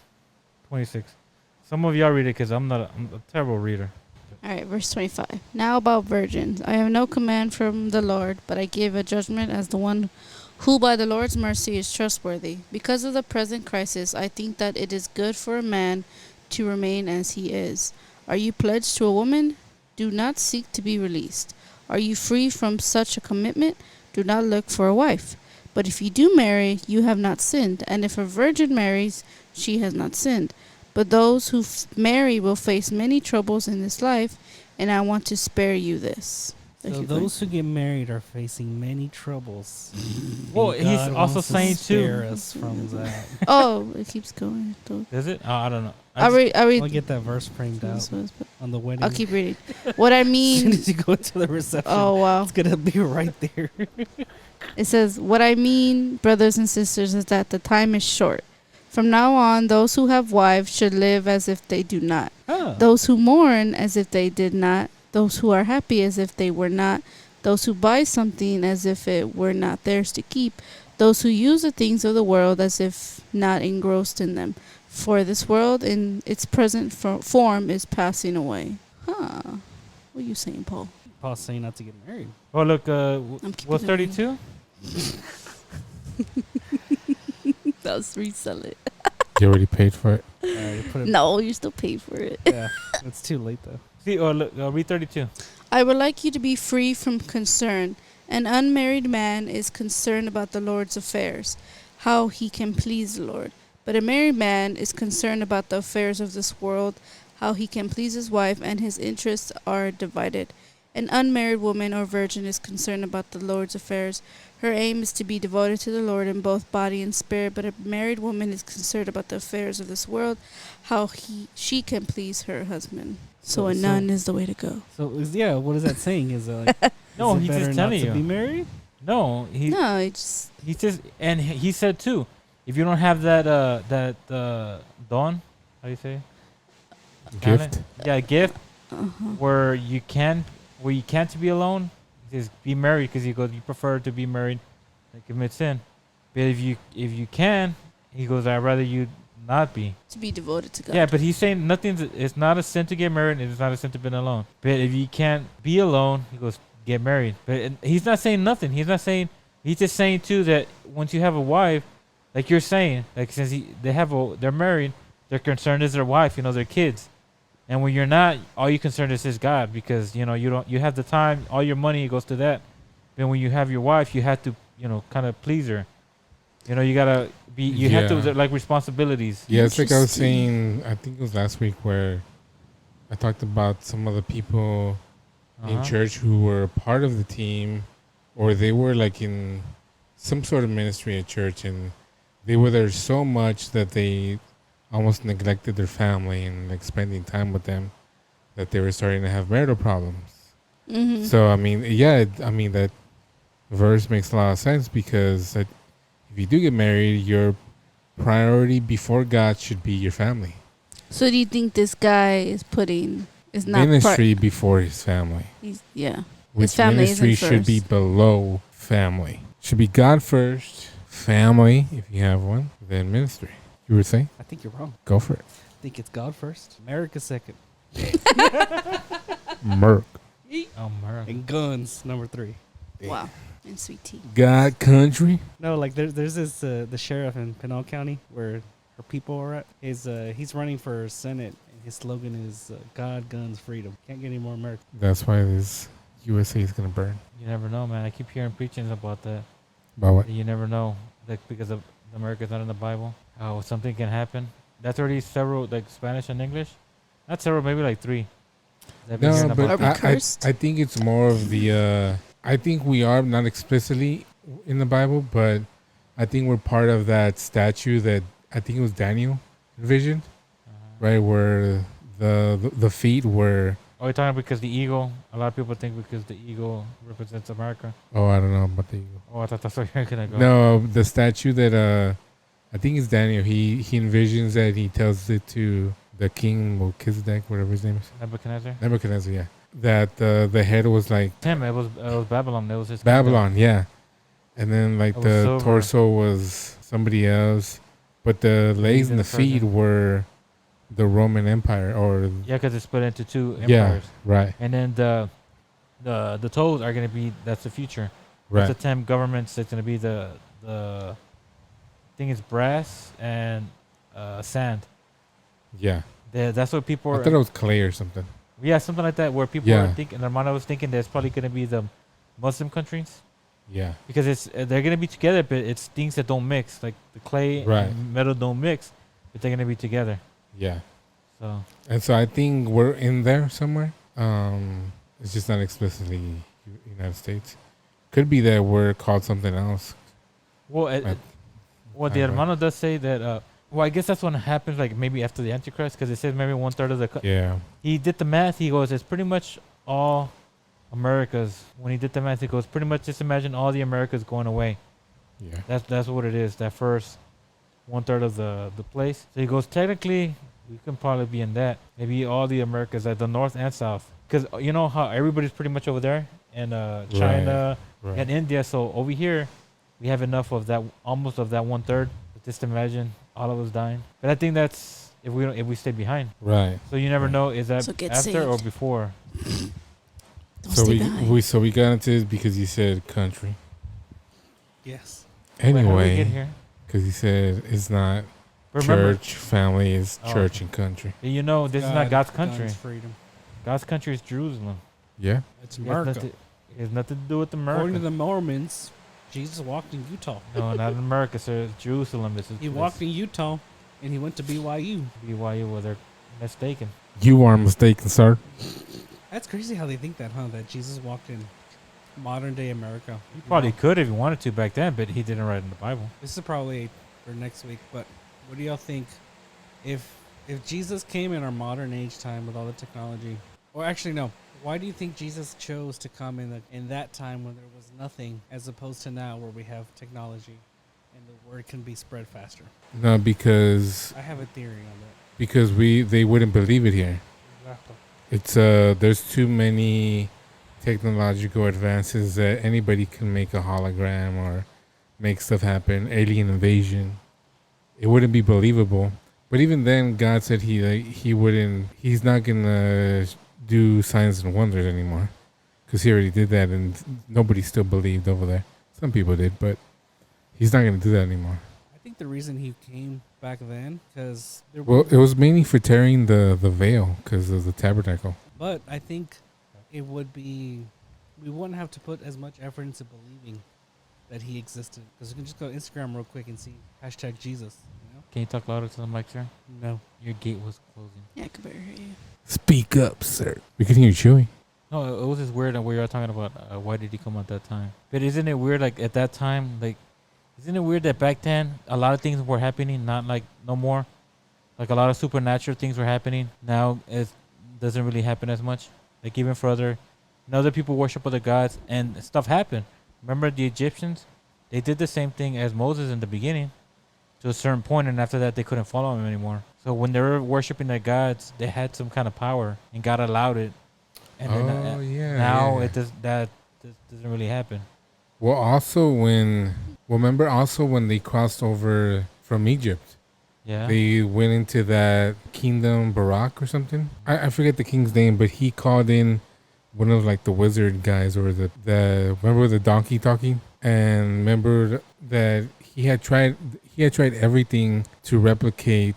Some of y'all read it because I'm a terrible reader. All right, verse 25. Now about virgins. I have no command from the Lord, but I give a judgment as the one who by the Lord's mercy is trustworthy. Because of the present crisis, I think that it is good for a man to remain as he is. Are you pledged to a woman? Do not seek to be released. Are you free from such a commitment? Do not look for a wife. But if you do marry, you have not sinned. And if a virgin marries, she has not sinned. But those who marry will face many troubles in this life, and I want to spare you this. So Okay, those who get married are facing many troubles. Well, And he's God also wants to saying too. spare us from that. Oh, it keeps going. Is it? Oh, I don't know. I'll read. I'll I'll read. get that verse framed out on the wedding. I'll keep reading. What I As soon mean. as you go to the reception, Oh wow. it's gonna be right there. It says, "What I mean, brothers and sisters, is that the time is short. From now on, those who have wives should live as if they do not. Ah. Those who mourn as if they did not. Those who are happy as if they were not. Those who buy something as if it were not theirs to keep. Those who use the things of the world as if not engrossed in them. For this world in its present form is passing away." Huh. What are you saying, Paul? Paul's saying not to get married. Oh, look. I'm keeping What's it 32? Let's resell it. You already paid for it. I already put it. No, you still pay for it. Yeah, it's too late though. See, oh look. Read 32. I would like you to be free from concern. An unmarried man is concerned about the Lord's affairs, how he can please the Lord. But a married man is concerned about the affairs of this world, how he can please his wife, and his interests are divided. An unmarried woman or virgin is concerned about the Lord's affairs. Her aim is to be devoted to the Lord in both body and spirit, but a married woman is concerned about the affairs of this world, how she can please her husband. So a nun is the way to go. So what is that saying? Is like No, is it he's better just not telling to you. be married? No, No, it's he says, and he said too, if you don't have that dawn, how do you say? Gift. Yeah, gift uh-huh. where you can't be alone. He says be married because he goes you prefer to be married than commit sin. But if you can, he goes I'd rather you not be. to be devoted to God. Yeah, but he's saying it's not a sin to get married and it's not a sin to be alone. But if you can't be alone, he goes get married. But he's not saying nothing. He's not saying. He's just saying too that once you have a wife, like you're saying, like since they're married, their concern is their wife, their kids. And when you're not, all you concerned is God because you have the time, all your money goes to that. But when you have your wife, you have to kind of please her. You gotta be. You have to like responsibilities. Yeah, it's like I was Interesting. saying, I think it was last week where I talked about some of the people in church who were part of the team or they were like in some sort of ministry at church and they were there so much that they almost neglected their family and like spending time with them that they were starting to have marital problems. Mm-hmm. So, I mean, that verse makes a lot of sense because if you do get married, your priority before God should be your family. So do you think this guy is putting It's not ministry before his family. Yeah. Which family ministry isn't should be first. below family. Should be God first, family, if you have one, then ministry. You were saying? I think you're wrong. Go for it. I think it's God first, America second, Merc. Oh, America. and guns number 3. Wow. And sweet tea. God country. No, like there's this the sheriff in Pinal County where her people are at. He's running for Senate, and his slogan is God, guns, freedom. Can't get any more American. That's why this USA is gonna burn. You never know, man. I keep hearing preachings about that. About what? You never know, like because of America's not in the Bible, how something can happen. That's already several, like Spanish and English. Not several, maybe like 3. that I've been No, hearing but Are we I cursed? I think it's more of the. I think we are not explicitly in the Bible, but I think we're part of that statue that I think it was Daniel envisioned, right? Where the feet were. Oh, you're talking because the eagle. A lot of people think because the eagle represents America. Oh, I don't know about the eagle. Oh, I thought that's where you're gonna go. No, the statue that I think it's Daniel. He envisions that, he tells it to the king Melchizedek, whatever his name is. Nebuchadnezzar. Nebuchadnezzar, yeah. That the head was like Him. It was Babylon. That was his Babylon, yeah. And then like It was the silver. torso was somebody else, but the legs and the feet Persian. were the Roman Empire, or Yeah, because it's split into 2 empires. yeah, right, And then the toes are gonna be, that's the future. right, That's the 10 governments. That's gonna be the I think it's brass and sand. yeah. That's what people I are. thought it was clay or something. Yeah, something like that. Where people Yeah. are thinking, and Armando was thinking that it's probably gonna be the Muslim countries Yeah, because it's they're gonna be together, but it's things that don't mix. Like the clay Right. and metal don't mix, but they're gonna be together. yeah. So And so I think we're in there somewhere. It's just not explicitly United States. Could be that we're called something else. well, Right. well, the Right. Hermano does say that. Well, I guess that's when it happens, like maybe after the Antichrist, because it says maybe 1/3 of the. Yeah, He did the math. He goes, it's pretty much all Americas. When he did the math, he goes, pretty much just imagine all the Americas going away. yeah, That's what it is. That first 1/3 of the place. So he goes, technically, we can probably be in that. Maybe all the Americas, at the north and south, because you know how everybody's pretty much over there, and China right. and India. So over here, we have enough of that, almost of that 1/3. But just imagine all of us dying. But I think that's if we stay behind. Right. So you never Right. know, is that So get after or saved. before? Don't So stay we behind. so we got into this because you said country. Yes. Wait, how did we get Anyway, here? because you said it's not But remember, church, family is Oh. church and country. you know, this is not God, God's country. guns, freedom. God's country is Jerusalem. Yeah. It's It has America. nothing, it has nothing to do with According to America. the Mormons, Jesus walked in Utah. No, not in America, sir. It's Jerusalem. This is He walked in Utah, and he went to BYU. BYU where they're mistaken. You are mistaken, sir. That's crazy how they think that, huh? That Jesus walked in modern day America. He probably could if he wanted to back then, but he didn't write in the Bible. This is probably for next week, but what do y'all think if Jesus came in our modern age time with all the technology? Or actually, no. Why do you think Jesus chose to come in that time when there was nothing, as opposed to now where we have technology and the word can be spread faster? No, because I have a theory on that. they wouldn't believe it here. It's there's too many technological advances that anybody can make a hologram or make stuff happen. Alien invasion, it wouldn't be believable. But even then, God said he's not gonna do signs and wonders anymore, because he already did that, and nobody still believed over there. Some people did, but he's not gonna do that anymore. I think the reason he came back then, because Well, it was mainly for tearing the veil because of the tabernacle. but I think it would be, we wouldn't have to put as much effort into believing that he existed, because you can just go to Instagram real quick and see hashtag Jesus. Can you talk louder to the mic, sir? No. Your gate was closing. Yeah, I could better hear you. Speak up, sir. We can hear you chewing. No, it was just weird where you're talking about why did he come at that time. But isn't it weird, like at that time, like, isn't it weird that back then a lot of things were happening, not like no more? Like a lot of supernatural things were happening. Now it doesn't really happen as much. Like even further, other people worship other gods and stuff happened. Remember the Egyptians? They did the same thing as Moses in the beginning to a certain point, and after that they couldn't follow him anymore. So when they were worshiping their gods, they had some kind of power, and God allowed it. And then now yeah. it does that doesn't really happen. Well, remember also when they crossed over from Egypt, Yeah. they went into that kingdom Barak or something. I forget the king's name, but he called in one of like the wizard guys or the remember the donkey talking, and remember that he had tried everything to replicate,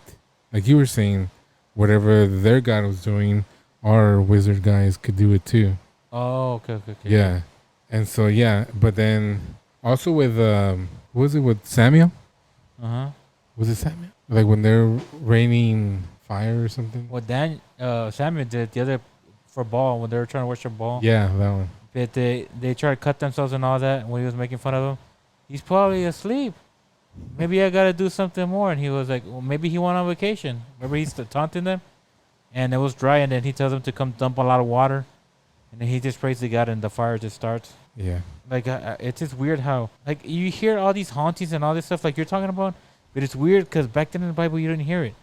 like you were saying, whatever their god was doing, our wizard guys could do it too. Oh, okay. Yeah. And so yeah, but then also with what was it with Samuel? Uh huh. Was it Samuel? Like when they're raining fire or something? Well, Samuel did the other for Baal when they were trying to worship Baal. Yeah, that one. But they tried to cut themselves and all that when he was making fun of them. He's probably asleep. Maybe I gotta do something more. And he was like, well, maybe he went on vacation. Remember he's taunting them, and it was dry. And then he tells them to come dump a lot of water, and then he just prays to God, and the fire just starts. Yeah. Like it's just weird how like you hear all these hauntings and all this stuff like you're talking about, but it's weird because back then in the Bible you didn't hear it.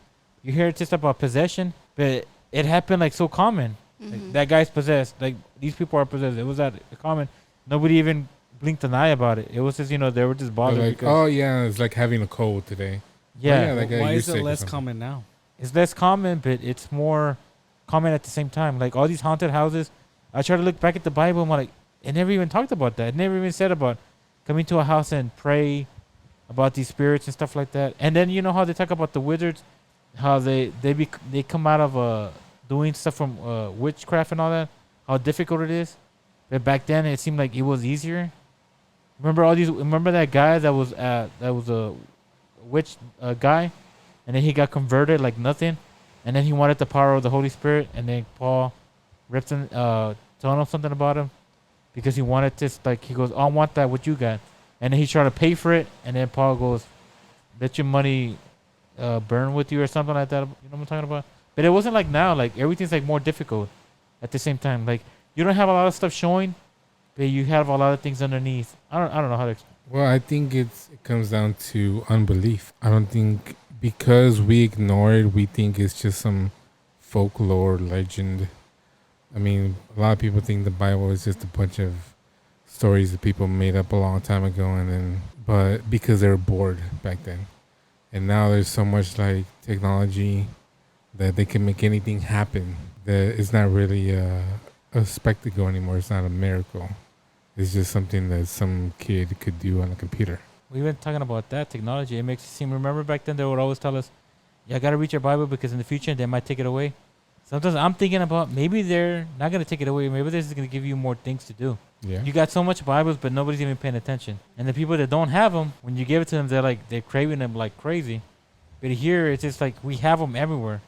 You hear it just about possession, but it happened like so common. Like, that guy's possessed. Like these people are possessed. It was that common. Nobody even blinked an eye about it. It was just they were just bothered. They're like, because, oh yeah, it's like having a cold today. yeah, yeah, that guy, Why you're is it sick or less something. common now? it's less common, but it's more common at the same time. Like all these haunted houses, I try to look back at the Bible and I'm like, it never even talked about that. It never even said about coming to a house and pray about these spirits and stuff like that. And then you know how they talk about the wizards, how they come out of doing stuff from witchcraft and all that, how difficult it is. But back then it seemed like it was easier. Remember that guy that was a witch guy, and then he got converted like nothing, and then he wanted the power of the Holy Spirit, and then Paul ripped him, told him something about him, because he wanted this. Like he goes, oh, I want that what you got, and then he tried to pay for it, and then Paul goes, let your money burn with you or something like that. You know what I'm talking about? But it wasn't like now. Like everything's like more difficult at the same time. Like you don't have a lot of stuff showing, but you have a lot of things underneath. I don't know how to. Well, I think it comes down to unbelief. I don't think because we ignore it, we think it's just some folklore legend. I mean, a lot of people think the Bible is just a bunch of stories that people made up a long time ago, but because they were bored back then, and now there's so much like technology that they can make anything happen. That it's not really a spectacle anymore. It's not a miracle. It's just something that some kid could do on a computer. We've been talking about that technology. It makes it seem. Remember back then they would always tell us, "Yeah, I gotta read your Bible because in the future they might take it away." Sometimes I'm thinking about maybe they're not gonna take it away. Maybe they're just gonna give you more things to do. Yeah. You got so much Bibles, but nobody's even paying attention. And the people that don't have them, when you give it to them, they're craving them like crazy. But here it's just like we have them everywhere.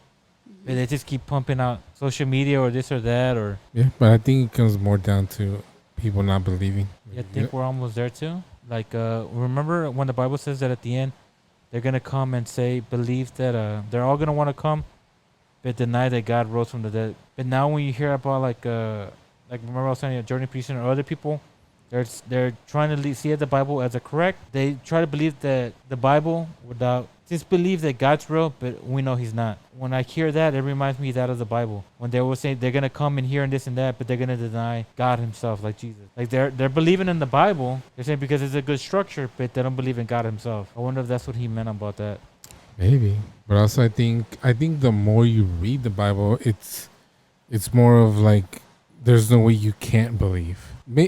But they just keep pumping out social media or this or that or. Yeah, but I think it comes more down to people not believing. I think we're almost there too. Like, remember when the Bible says that at the end, they're gonna come and say, believe that they're all gonna want to come, but deny that God rose from the dead. But now when you hear about like remember I was saying Jordan Peterson or other people, they're trying to see the Bible as a correct. They try to believe that the Bible without just believe that God's real, but we know He's not. When I hear that, it reminds me that of the Bible. When they were saying they're gonna come in here and this and that, but they're gonna deny God Himself, like Jesus. Like they're believing in the Bible. They're saying because it's a good structure, but they don't believe in God Himself. I wonder if that's what He meant about that. Maybe, but also I think the more you read the Bible, it's more of like there's no way you can't believe.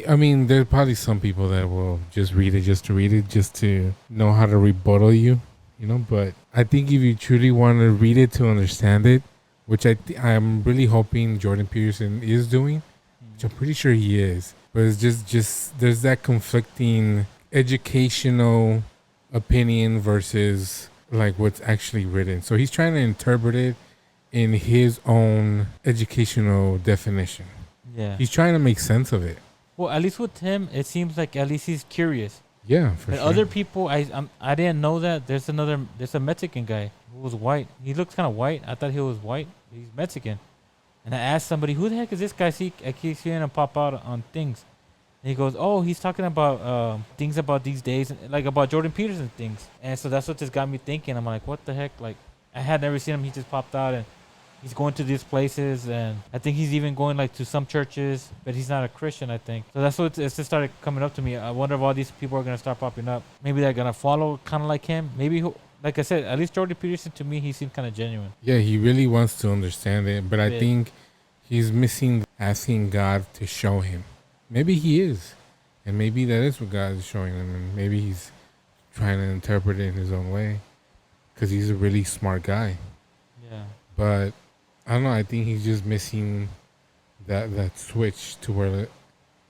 I mean, there's probably some people that will just read it just to read it, just to know how to rebuttal you, you know. But I think if you truly want to read it to understand it, which I'm really hoping Jordan Peterson is doing, which I'm pretty sure he is. But it's just there's that conflicting educational opinion versus like what's actually written. So he's trying to interpret it in his own educational definition. Yeah. He's trying to make sense of it. Well, at least with him, it seems like at least he's curious. Yeah, for But sure. other people, I didn't know that. There's a Mexican guy who was white. He looks kind of white. I thought he was white. He's Mexican. And I asked somebody, who the heck is this guy? I keep seeing him pop out on things. And he goes, oh, he's talking about things about these days, like about Jordan Peterson things. And so that's what just got me thinking. I'm like, what the heck? Like, I had never seen him. He just popped out and he's going to these places, and I think he's even going like to some churches, but he's not a Christian, I think. So that's what it's just started coming up to me. I wonder if all these people are gonna start popping up. Maybe they're gonna follow kind of like him. Maybe like I said, at least Jordan Peterson, to me, he seemed kind of genuine. Yeah, he really wants to understand it, but I Yeah. think he's missing asking God to show him. Maybe he is, and maybe that is what God is showing him, and maybe he's trying to interpret it in his own way, because he's a really smart guy. Yeah. But I don't know. I think he's just missing that switch to where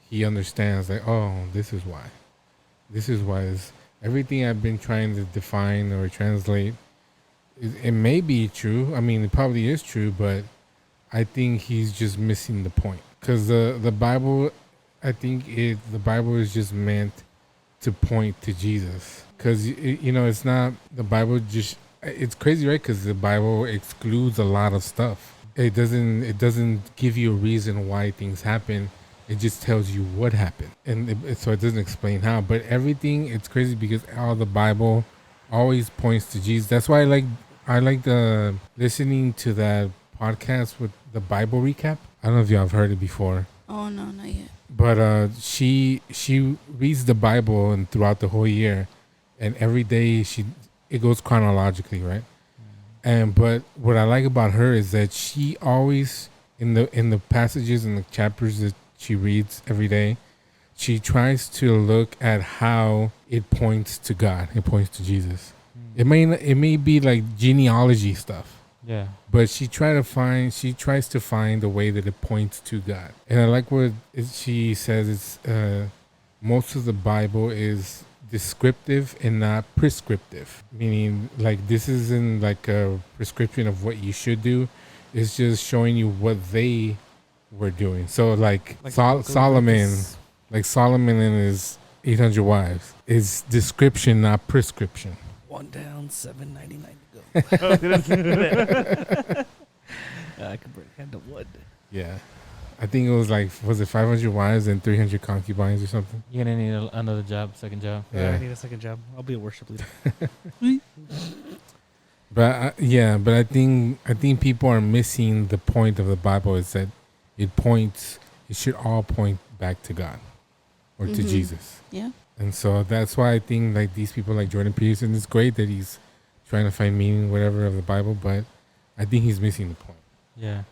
he understands, like, oh, this is why. This is why is everything I've been trying to define or translate. It may be true. I mean, it probably is true, but I think he's just missing the point. Because the Bible, I think the Bible is just meant to point to Jesus. Because it's not the Bible. Just it's crazy, right? Because the Bible excludes a lot of stuff. It doesn't give you a reason why things happen. It just tells you what happened, and so it doesn't explain how. But everything, it's crazy because all the Bible always points to Jesus. That's why I like the listening to that podcast with the Bible recap. I don't know if y'all have heard it before. Oh no, not yet. But she reads the Bible and throughout the whole year, and every day it goes chronologically, right? But what I like about her is that she always in the passages and the chapters that she reads every day, she tries to look at how it points to God. It points to Jesus. It may be like genealogy stuff, Yeah. but she tries to find a way that it points to God. And I like what she says. It's most of the Bible is descriptive and not prescriptive, meaning like this isn't like a prescription of what you should do. It's just showing you what they were doing. So like Solomon, like Solomon and his 800 wives is description, not prescription. One down, 799 to go. I could break hand of wood. Yeah, I think it was it 500 wives and 300 concubines or something? You're gonna need another job, second job. Yeah. I need a second job. I'll be a worship leader. But I think people are missing the point of the Bible is that it should all point back to God or to Mhm. Jesus. Yeah. And so that's why I think like these people like Jordan Peterson, it's great that he's trying to find meaning, whatever, of the Bible, but I think he's missing the point. Yeah.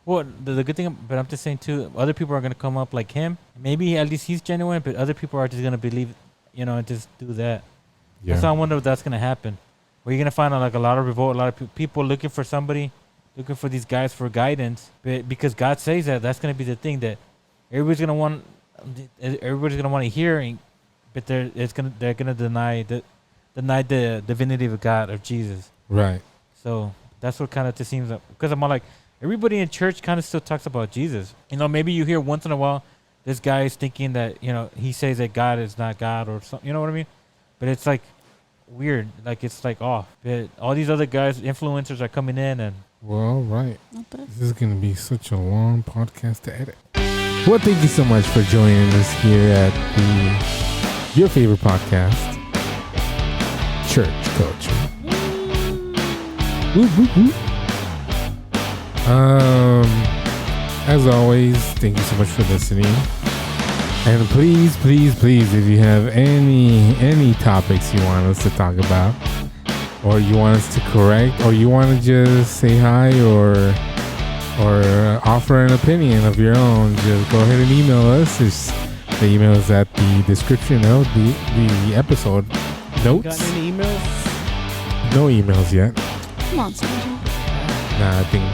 Well, the good thing, but I'm just saying too, other people are gonna come up like him. Maybe at least he's genuine, but other people are just gonna believe, and just do that. Yeah. So I wonder if that's gonna happen. Where you're gonna find like a lot of revolt, a lot of people looking for somebody, looking for these guys for guidance, but because God says that's gonna be the thing that everybody's gonna want to hear, but they're gonna deny the divinity of God, of Jesus. Right. So that's what kind of just seems like, because I'm all like, everybody in church kind of still talks about Jesus. Maybe you hear once in a while this guy is thinking that, he says that God is not God or something, you know what I mean? But it's like weird, like it's like off. But all these other guys, influencers, are coming in and. Well, right. Not bad. This is going to be such a long podcast to edit. Well, thank you so much for joining us here at your favorite podcast, Church Culture. Woo, woo, woo. As always, thank you so much for listening. And please, please, please, if you have any topics you want us to talk about, or you want us to correct, or you want to just say hi or offer an opinion of your own, just go ahead and email us. The email is at the description of the episode notes. Got any emails? No emails yet. Come on, Sandra. Nah, I think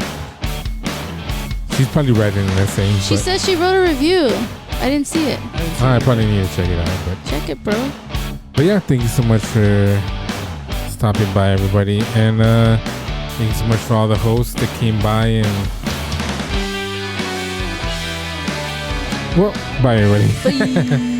she's probably writing an essay. She said she wrote a review. I didn't see it. I probably need to check it out. Check it, bro. But yeah, thank you so much for stopping by, everybody. And thank you so much for all the hosts that came by. And well, bye, everybody. Bye.